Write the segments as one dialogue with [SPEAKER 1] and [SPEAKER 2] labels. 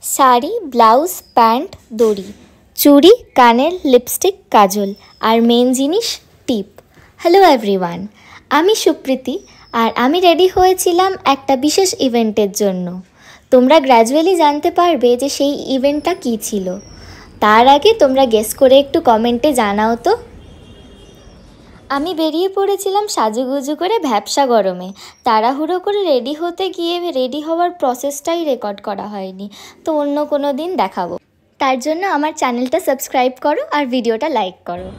[SPEAKER 1] Sari, blouse, pant, দড়ি, চুড়ি, কানের, লিপস্টিক, কাজল আর মেন জিনিস টিপ। হ্যালো এভরিওয়ান, আমি সুপ্রীতি আর আমি রেডি হয়েছিলাম একটা বিশেষ ইভেন্টের জন্য। তোমরা গ্র্যাজুয়ালি জানতে পারবে যে সেই ইভেন্টটা কী ছিল। তার আগে তোমরা গেস করে একটু কমেন্টে জানাও তো। আমি বেরিয়ে পড়েছিলাম সাজুগুজু করে ভ্যাপসা গরমে। তাড়াহুড়ো করে রেডি হতে গিয়ে রেডি হওয়ার প্রসেসটাই রেকর্ড করা হয়নি, তো অন্য কোনো দিন দেখাবো। তার জন্য আমার চ্যানেলটা সাবস্ক্রাইব করো আর ভিডিওটা লাইক করো।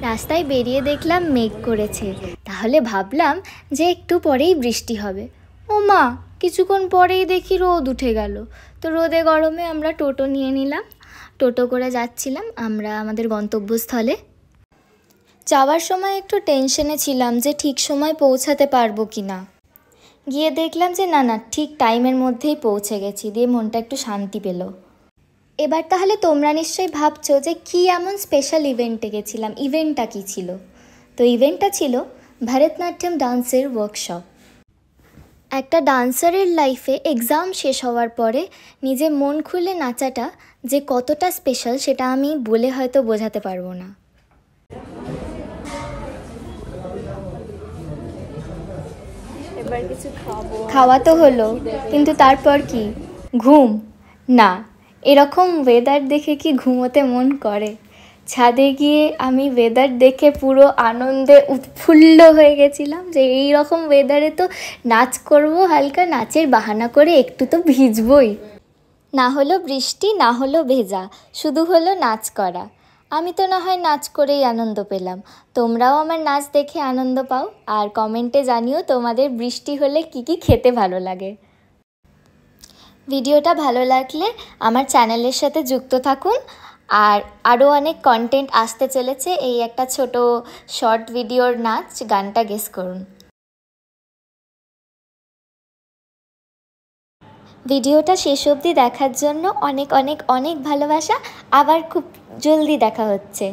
[SPEAKER 1] রাস্তায় বেরিয়ে দেখলাম মেঘ করেছে, তাহলে ভাবলাম যে একটু পরেই বৃষ্টি হবে। ও মা, কিছুক্ষণ পরেই দেখি রোদ উঠে গেল। তো রোদে গরমে আমরা টোটো নিয়ে নিলাম। টোটো করে যাচ্ছিলাম আমরা আমাদের গন্তব্যস্থলে। যাওয়ার সময় একটু টেনশনে ছিলাম যে ঠিক সময় পৌঁছাতে পারবো কি না। গিয়ে দেখলাম যে না ঠিক টাইমের মধ্যেই পৌঁছে গেছি, দিয়ে মনটা একটু শান্তি পেল। এবার তাহলে তোমরা নিশ্চয়ই ভাবছো যে কী এমন স্পেশাল ইভেন্টে গেছিলাম, ইভেন্টটা কী ছিল। তো ইভেন্টটা ছিল ভরতনাট্যম ডান্সের ওয়ার্কশপ। একটা ডান্সারের লাইফে এক্সাম শেষ হওয়ার পরে নিজে মন খুলে নাচাটা যে কতটা স্পেশাল সেটা আমি বলে হয়তো বোঝাতে পারবো না।
[SPEAKER 2] এবার কিছু
[SPEAKER 1] খাওয়া তো হলো, কিন্তু তারপর কি ঘুম? না, এরকম ওয়েদার দেখে কি ঘুমোতে মন করে? ছাদে গিয়ে আমি ওয়েদার দেখে পুরো আনন্দে উৎফুল্ল হয়ে গেছিলাম যে এই রকম ওয়েদারে তো নাচ করব, হালকা নাচের বাহানা করে একটু তো ভিজবই। না হলো বৃষ্টি, না হলো ভেজা, শুধু হলো নাচ করা। আমি তো না হয় নাচ করেই আনন্দ পেলাম। তোমরাও আমার নাচ দেখে আনন্দ পাও আর কমেন্টে জানিও তোমাদের বৃষ্টি হলে কি কি খেতে ভালো লাগে। ভিডিওটা ভালো লাগলে আমার চ্যানেলের সাথে যুক্ত থাকুন, আর আরও অনেক কন্টেন্ট আসতে চলেছে। এই একটা ছোট শর্ট ভিডিওর নাচ গানটা গেস করুন। ভিডিওটা শেষ অবধি দেখার জন্য অনেক অনেক অনেক ভালোবাসা। আবার খুব জলদি দেখা হচ্ছে।